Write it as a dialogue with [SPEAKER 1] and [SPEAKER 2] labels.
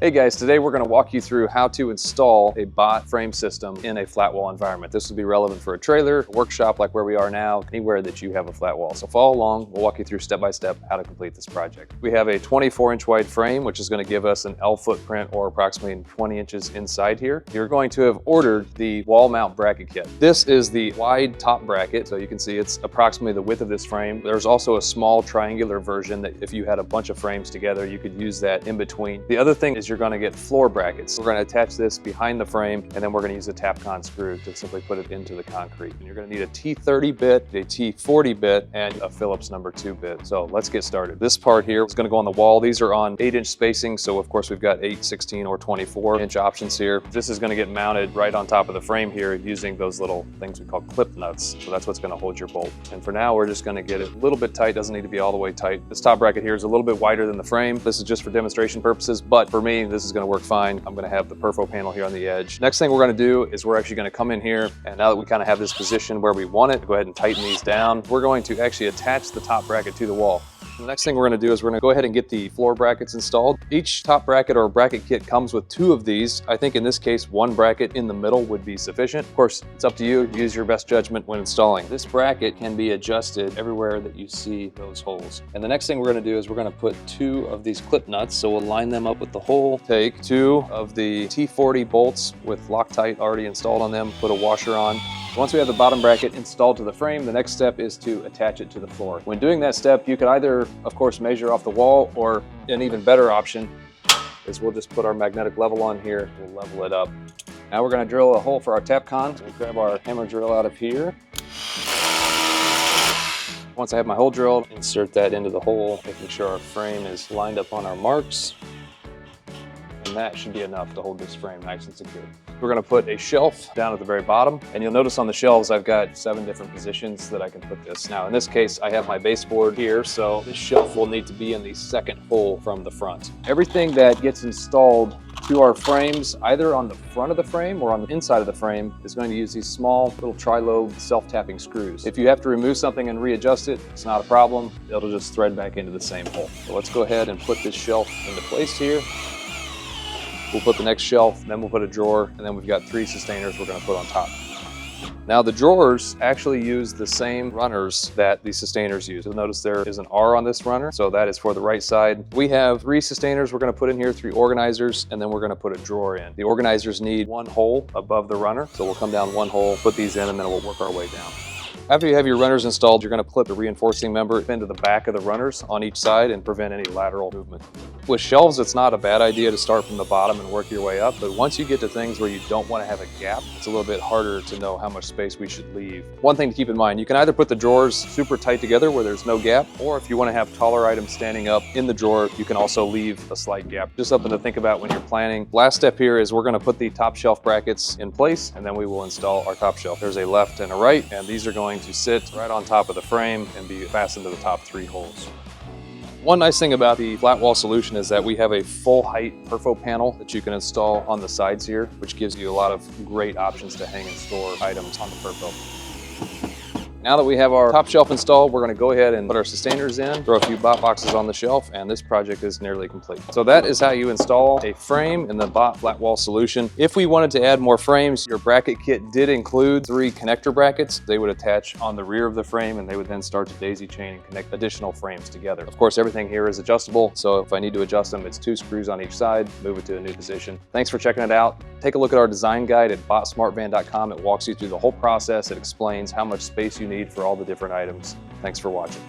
[SPEAKER 1] Hey guys, today we're going to walk you through how to install a bott frame system in a flat wall environment. This will be relevant for a trailer, a workshop like where we are now, anywhere that you have a flat wall. So follow along, we'll walk you through step by step how to complete this project. We have a 24-inch wide frame, which is going to give us an L footprint or approximately 20 inches inside here. You're going to have ordered the wall mount bracket kit. This is the wide top bracket, so you can see it's approximately the width of this frame. There's also a small triangular version that if you had a bunch of frames together, you could use that in between. The other thing is you're going to get floor brackets. We're going to attach this behind the frame, and then we're going to use a Tapcon screw to simply put it into the concrete. And you're going to need a T30 bit, a T40 bit, and a Phillips number 2 bit. So let's get started. This part here is going to go on the wall. These are on 8-inch spacing, so of course we've got 8, 16, or 24-inch options here. This is going to get mounted right on top of the frame here using those little things we call clip nuts. So that's what's going to hold your bolt. And for now, we're just going to get it a little bit tight. Doesn't need to be all the way tight. This top bracket here is a little bit wider than the frame. This is just for demonstration purposes, but for me, this is going to work fine. I'm going to have the perfo panel here on the edge. Next thing we're going to do is we're actually going to come in here, and now that we kind of have this position where we want it, go ahead and tighten these down. We're going to actually attach the top bracket to the wall. The next thing we're going to do is we're going to go ahead and get the floor brackets installed. Each top bracket or bracket kit comes with 2 of these. I think in this case, 1 bracket in the middle would be sufficient. Of course, it's up to you. Use your best judgment when installing. This bracket can be adjusted everywhere that you see those holes. And the next thing we're going to do is we're going to put 2 of these clip nuts. So we'll line them up with the hole. Take 2 of the T40 bolts with Loctite already installed on them. Put a washer on. Once we have the bottom bracket installed to the frame, the next step is to attach it to the floor. When doing that step, you can either, of course, measure off the wall, or an even better option is we'll just put our magnetic level on here. We'll level it up. Now we're going to drill a hole for our Tapcon. We'll grab our hammer drill out of here. Once I have my hole drilled, insert that into the hole, making sure our frame is lined up on our marks. And that should be enough to hold this frame nice and secure. We're going to put a shelf down at the very bottom, and you'll notice on the shelves I've got 7 different positions that I can put this. Now in this case I have my baseboard here, so this shelf will need to be in the second hole from the front. Everything that gets installed to our frames, either on the front of the frame or on the inside of the frame, is going to use these small little tri-lobe self-tapping screws. If you have to remove something and readjust it, it's not a problem. It'll just thread back into the same hole. So let's go ahead and put this shelf into place here. We'll put the next shelf, then we'll put a drawer, and then we've got 3 sustainers we're going to put on top. Now the drawers actually use the same runners that the sustainers use. You'll notice there is an R on this runner, so that is for the right side. We have 3 sustainers we're going to put in here, 3 organizers, and then we're going to put a drawer in. The organizers need 1 hole above the runner, so we'll come down 1 hole, put these in, and then we'll work our way down. After you have your runners installed, you're going to clip the reinforcing member into the back of the runners on each side and prevent any lateral movement. With shelves, it's not a bad idea to start from the bottom and work your way up, but once you get to things where you don't want to have a gap, it's a little bit harder to know how much space we should leave. One thing to keep in mind, you can either put the drawers super tight together where there's no gap, or if you want to have taller items standing up in the drawer, you can also leave a slight gap. Just something to think about when you're planning. Last step here is we're going to put the top shelf brackets in place, and then we will install our top shelf. There's a left and a right, and these are going to sit right on top of the frame and be fastened to the top 3 holes. One nice thing about the flat wall solution is that we have a full height perfo panel that you can install on the sides here, which gives you a lot of great options to hang and store items on the perfo. Now that we have our top shelf installed, we're going to go ahead and put our sustainers in, throw a few bott boxes on the shelf, and this project is nearly complete. So that is how you install a frame in the bott flat wall solution. If we wanted to add more frames, your bracket kit did include 3 connector brackets. They would attach on the rear of the frame, and they would then start to daisy chain and connect additional frames together. Of course, everything here is adjustable, so if I need to adjust them, it's 2 screws on each side, move it to a new position. Thanks for checking it out. Take a look at our design guide at bottsmartvan.com. It walks you through the whole process. It explains how much space you need for all the different items. Thanks for watching.